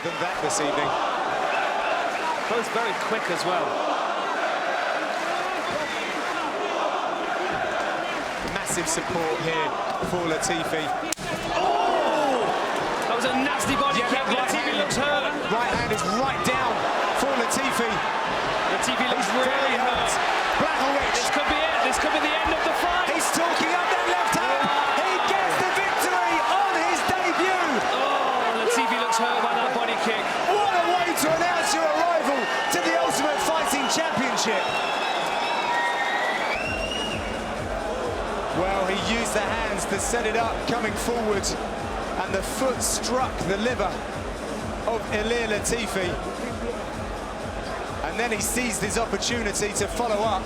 than that this evening. Both very quick as well. Massive support here for Latifi. Oh! That was a nasty body kick. Latifi looks hurt. Right hand is right down for Latifi. Latifi looks really hurt. Blachowicz. This could be it. This could be the end of the fight. He's talking up that left hand. He gets the victory on his debut. Oh, Latifi looks hurt by that body kick. What a way to announce your arrival to the Ultimate Fighting Championship. Well, he used the hands to set it up coming forward, and the foot struck the liver of Latifi. And then he seized his opportunity to follow up.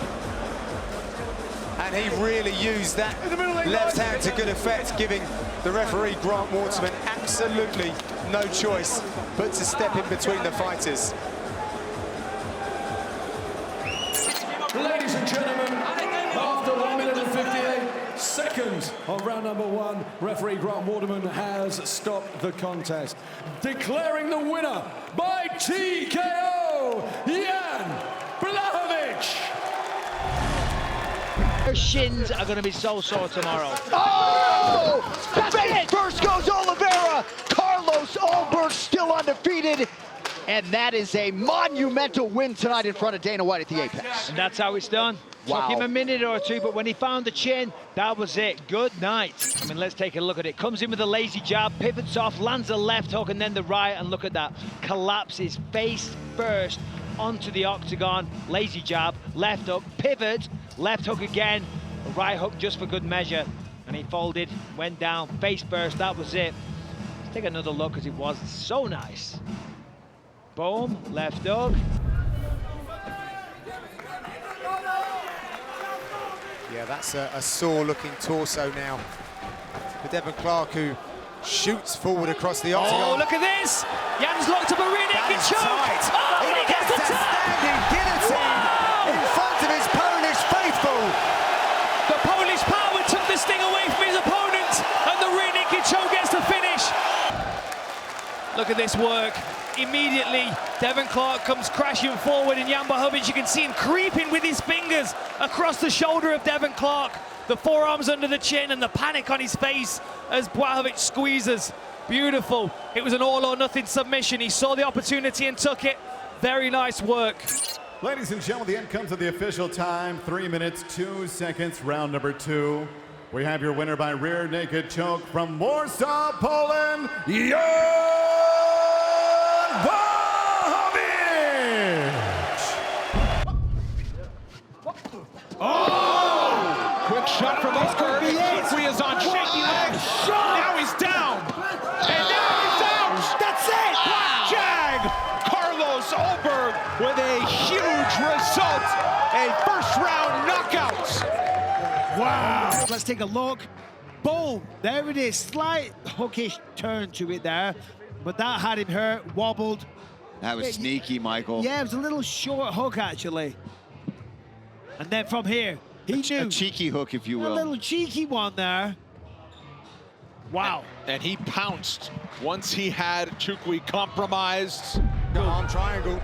And he really used that left hand to good effect, giving the referee, Grant Waterman, absolutely no choice but to step in between the fighters. Ladies and gentlemen, after 1 minute and 58 seconds of round number 1, referee Grant Waterman has stopped the contest, declaring the winner by TKO, Błachowicz. Their shins are going to be so sore tomorrow. Oh! That's it! First goes Oliveira. Carlos Ulberg still undefeated. And that is a monumental win tonight in front of Dana White at the Apex. And that's how it's done. Wow. Took him a minute or two, but when he found the chin, that was it. Good night. I mean, let's take a look at it. Comes in with a lazy jab, pivots off, lands a left hook, and then the right, and look at that. Collapses face first onto the octagon. Lazy jab, left hook, pivot, left hook again, a right hook just for good measure. And he folded, went down, face first, that was it. Let's take another look, because it was so nice. Boom, left hook. Yeah, that's a sore-looking torso now for Devin Clark, who shoots forward across the octagon. Oh, look at this! Jan's locked up a rear naked choke! Tight. Oh, and he gets the tap! Standing guillotine in front of his Polish faithful. The Polish power took the sting away from his opponent, and the rear naked choke gets the finish. Look at this work. Immediately, Devin Clark comes crashing forward, and Jan Błachowicz, you can see him creeping with his fingers across the shoulder of Devin Clark. The forearms under the chin and the panic on his face as Błachowicz squeezes. Beautiful. It was an all-or-nothing submission. He saw the opportunity and took it. Very nice work. Ladies and gentlemen, the end comes at the official time. 3 minutes, 2 seconds, round number 2. We have your winner by rear naked choke from Warsaw, Poland, Jung! Oh! Quick shot from Ulberg. Nchukwi is on shaky legs. Now he's down. And now he's out. That's it. Wow. Jag. Carlos Ulberg with a huge result. A first-round knockout. Wow. Let's take a look. Boom. There it is. Slight hookish turn to it there. But that had him hurt, wobbled. That was sneaky, Michael. Yeah, it was a little short hook, actually. And then from here, he knew. A cheeky hook, if you will. A little cheeky one there. Wow. And he pounced once he had Nchukwi compromised. Arm triangle.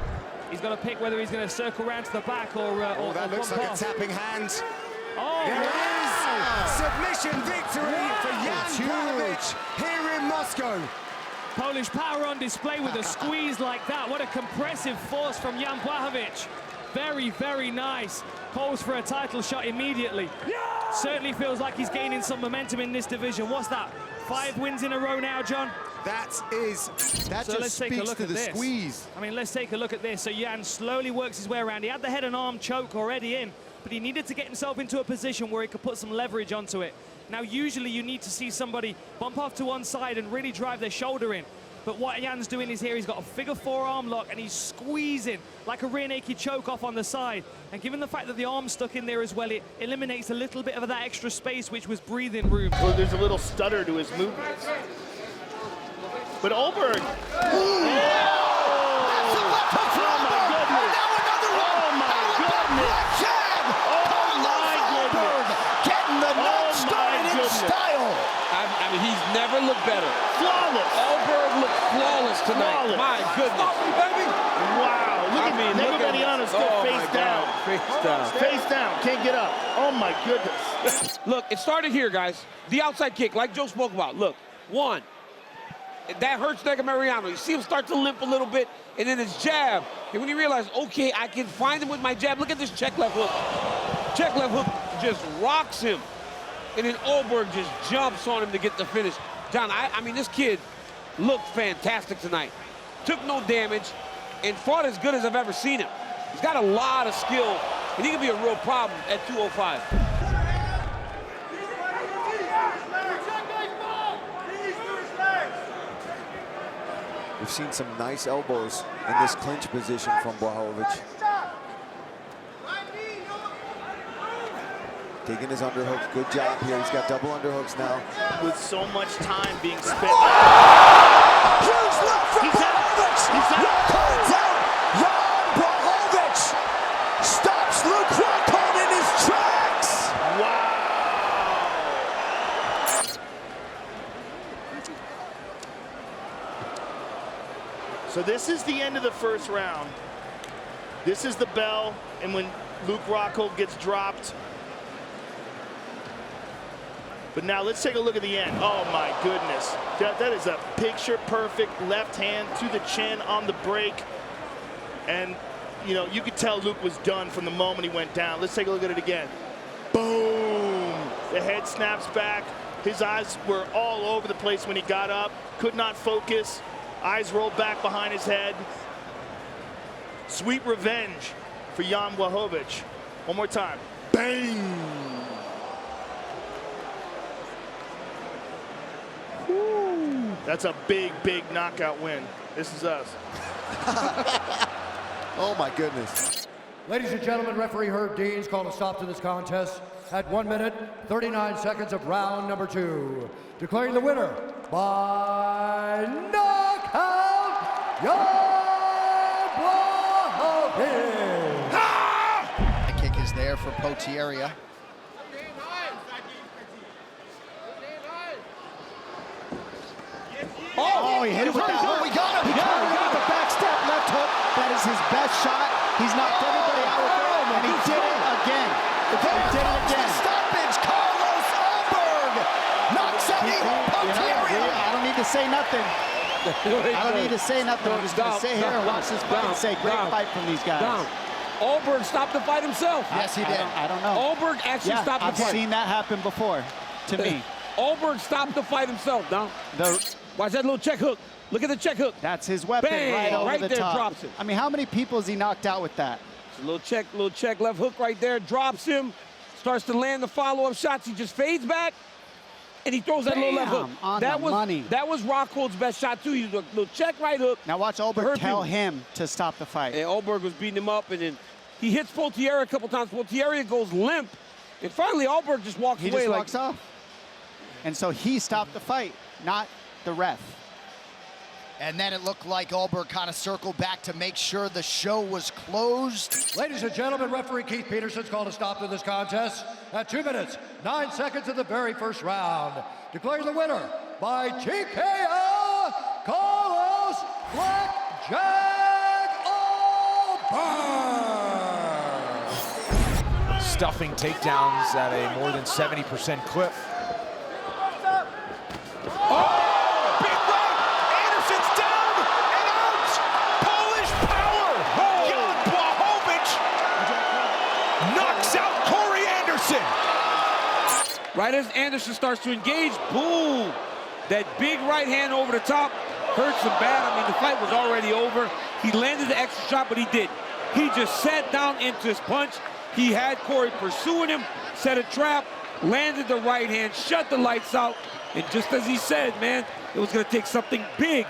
He's got to pick whether he's going to circle round to the back or That looks like pass. a tapping hand. Oh, There wow. is submission victory for Jan Błachowicz here in Moscow. Polish power on display with a squeeze like that. What a compressive force from Jan Błachowicz. Very, very nice. Calls for a title shot immediately. Certainly feels like he's gaining some momentum in this division. What's that? 5 wins in a row now, John? That So let's take a look at this. Squeeze. I mean, let's take a look at this. So Jan slowly works his way around. He had the head and arm choke already in, but he needed to get himself into a position where he could put some leverage onto it. Now, usually you need to see somebody bump off to one side and really drive their shoulder in. But what Jan's doing is here, he's got a figure 4 arm lock and he's squeezing like a rear naked choke off on the side. And given the fact that the arm's stuck in there as well, it eliminates a little bit of that extra space, which was breathing room. Well, there's a little stutter to his movements. But Ulberg. I mean, he's never looked better. Flawless. Ulberg looked flawless tonight. Flawless. My goodness. Wow. Look at Negumereanu still face down. Face down. Face down. Can't get up. Oh, my goodness. Look, it started here, guys. The outside kick, like Joe spoke about. Look, one. That hurts Negumereanu. You see him start to limp a little bit, and then his jab. And when he realized, okay, I can find him with my jab. Look at this check left hook. Check left hook just rocks him. And then Ulberg just jumps on him to get the finish. John, I mean, this kid looked fantastic tonight. Took no damage and fought as good as I've ever seen him. He's got a lot of skill, and he can be a real problem at 205. We've seen some nice elbows in this clinch position from Błachowicz. Taking his underhooks, good job here. He's got double underhooks now. With so much time being spent. Huge look from Błachowicz. Rockhold's out. Błachowicz stops Luke Rockhold in his tracks. Wow. So this is the end of the first round. This is the bell, and when Luke Rockhold gets dropped. But now let's take a look at the end. Oh my goodness. That is a picture-perfect left hand to the chin on the break. And, you know, you could tell Luke was done from the moment he went down. Let's take a look at it again. Boom! The head snaps back. His eyes were all over the place when he got up. Could not focus. Eyes rolled back behind his head. Sweet revenge for Jan Błachowicz. One more time. Bang! Woo. That's a big, big knockout win. This is us. Oh my goodness. Ladies and gentlemen, referee Herb Deans called a stop to this contest at 1 minute, 39 seconds of round number 2. Declaring the winner by knockout, Jan Błachowicz. The kick is there for Potieria. Oh, he hit it with that. Oh, we got him. He got the back step, left hook. That is his best shot. He's knocked everybody out with it, and he did it again. He did it again. Stoppage. Carlos Ulberg knocks out Potieria. I don't need to say nothing. I don't need to say nothing. I'm just going to sit here and watch this fight and say, great fight from these guys. Ulberg stopped the fight himself. Yes, he did. I don't know. Ulberg actually stopped the fight. I've seen that happen before, to me. Ulberg stopped the fight himself, Watch that little check hook. Look at the check hook. That's his weapon. Bang, right over right the there, top. drops him. I mean, how many people has he knocked out with that? A little check left hook right there, drops him, starts to land the follow-up shots. He just fades back, and he throws that little left hook. On the money. That was Rockhold's best shot, too. He was a little check right hook. Now watch Ulberg tell him to stop the fight. And Ulberg was beating him up, and then he hits Potieria a couple times. Potieria goes limp, and finally Ulberg just walks away. He just walks off. And so he stopped the fight, not the ref. And then it looked like Ulberg kind of circled back to make sure the show was closed. Ladies and gentlemen, referee Keith Peterson's called a stop to this contest at 2 minutes, 9 seconds of the very first round. Declaring the winner by TKO, Carlos Black Jag Ulberg. Stuffing takedowns at a more than 70% clip. Right as Anderson starts to engage, boom! That big right hand over the top hurts him bad. I mean, the fight was already over. He landed the extra shot, but he did. He just sat down into his punch. He had Corey pursuing him, set a trap, landed the right hand, shut the lights out, and just as he said, man, it was going to take something big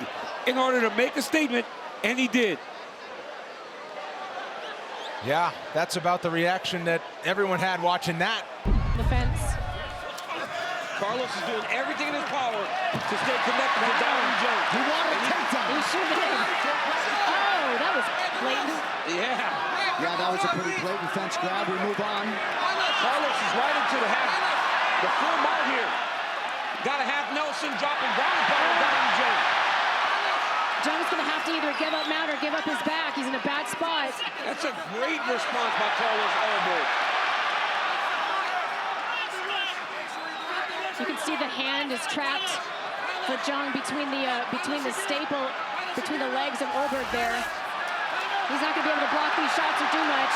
in order to make a statement, and he did. Yeah, that's about the reaction that everyone had watching that. The fence. Carlos is doing everything in his power to stay connected to Diamond Jones. He wanted a takedown. He sure did. Oh, that was blatant. Yeah. Yeah, that was a pretty blatant fence grab. We move on. Carlos is right into the half. The full mount here. Got a half Nelson dropping down upon Diamond Jones. Jung's going to have to either give up mount or give up his back. He's in a bad spot. That's a great response by Carlos Ulberg. You can see the hand is trapped for Jung between the staple, between the legs of Ulberg there. He's not going to be able to block these shots or do much.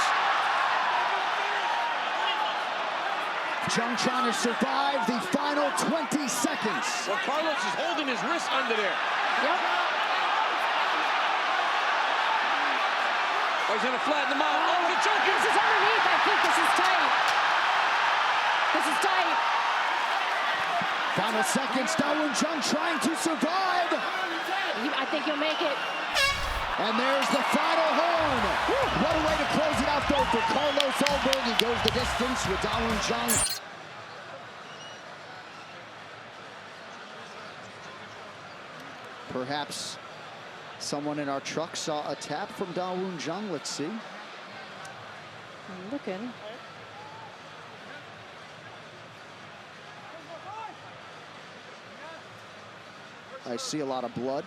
Jung trying to survive the final 20 seconds. Well, Carlos is holding his wrist under there. Yep. Oh, he's going to flatten him out. Oh, he's choking. This is underneath. I think this is tight. This is tight. Final seconds. Dawoon Jung trying to survive. I think he'll make it. And there's the final horn. What a way to close it out, though, for Carlos Ulberg. He goes the distance with Dawoon Jung. Perhaps someone in our truck saw a tap from Dawoon Jung. Let's see. I'm looking. I see a lot of blood.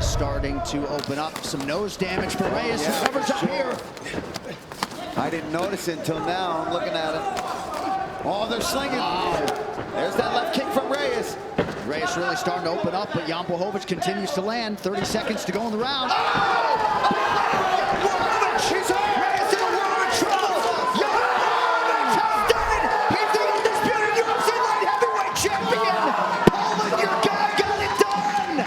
Starting to open up. Some nose damage for Reyes, who covers up here. I didn't notice it until now. I'm looking at it. Oh, they're slinging. There's that left kick from Reyes. Reyes really starting to open up, but Jan Błachowicz continues to land. 30 seconds to go in the round. He's Reyes in a world of trouble. Jan Błachowicz has done it. He's the undisputed UFC light heavyweight champion. Poland, your guy got it done.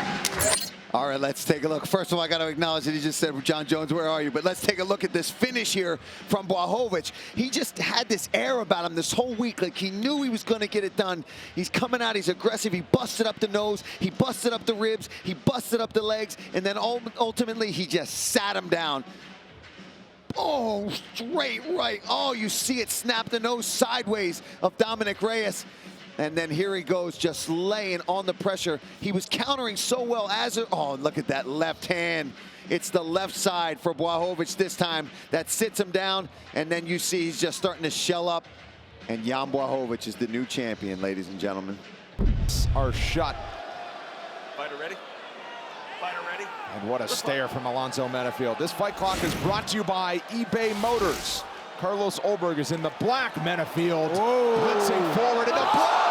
All right, let's take a look. First of all, I got to acknowledge that he just said, John Jones, where are you? But let's take a look at this finish here from Błachowicz. He just had this air about him this whole week, like he knew he was going to get it done. He's coming out, he's aggressive, he busted up the nose, he busted up the ribs, he busted up the legs, and then ultimately he just sat him down. Oh, straight right. Oh, you see it snap the nose sideways of Dominic Reyes. And then here he goes, just laying on the pressure. He was countering so well as a, oh, look at that left hand. It's the left side for Błachowicz this time that sits him down. And then you see he's just starting to shell up. And Jan Błachowicz is the new champion, ladies and gentlemen. Are shut. Fighter ready? Fighter ready? And what a stare from Alonzo Menifield. This fight clock is brought to you by eBay Motors. Carlos Ulberg is in the black. Menifield blitzing forward in the blow.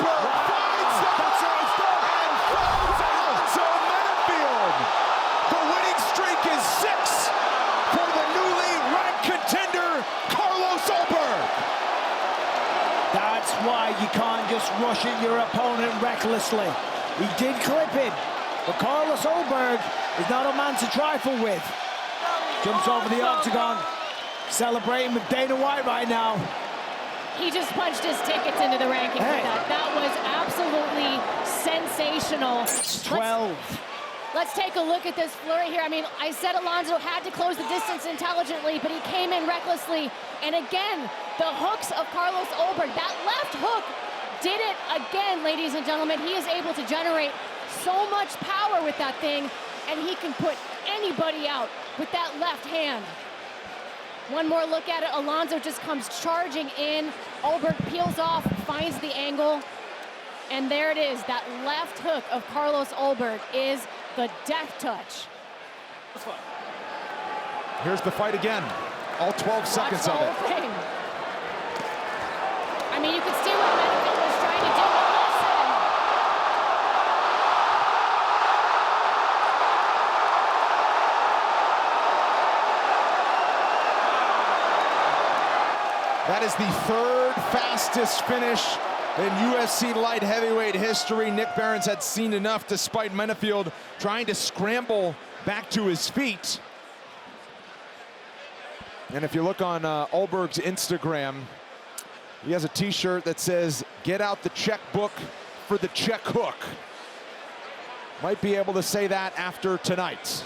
Ulberg finds the and follows Alonzo Menifield. The winning streak is 6 for the newly ranked contender, Carlos Ulberg. That's why you can't just rush at your opponent recklessly. He did clip it, but Carlos Ulberg is not a man to trifle with. Jumps over the octagon, celebrating with Dana White right now. He just punched his tickets into the ranking for that. That was absolutely sensational. 12. Let's take a look at this flurry here. I mean, I said Alonzo had to close the distance intelligently, but he came in recklessly. And again, the hooks of Carlos Ulberg, that left hook did it again, ladies and gentlemen. He is able to generate so much power with that thing, and he can put anybody out with that left hand. One more look at it. Alonzo just comes charging in. Ulberg peels off, finds the angle. And there it is. That left hook of Carlos Ulberg is the death touch. Here's the fight again. All 12 seconds of it. Thing. I mean, you could see what Menifield was trying to do. Listen. That is the third fastest finish in UFC light heavyweight history. Nick Barron's had seen enough despite Menifield trying to scramble back to his feet. And if you look on Ulberg's Instagram, he has a t-shirt that says, "Get out the checkbook for the check hook." Might be able to say that after tonight.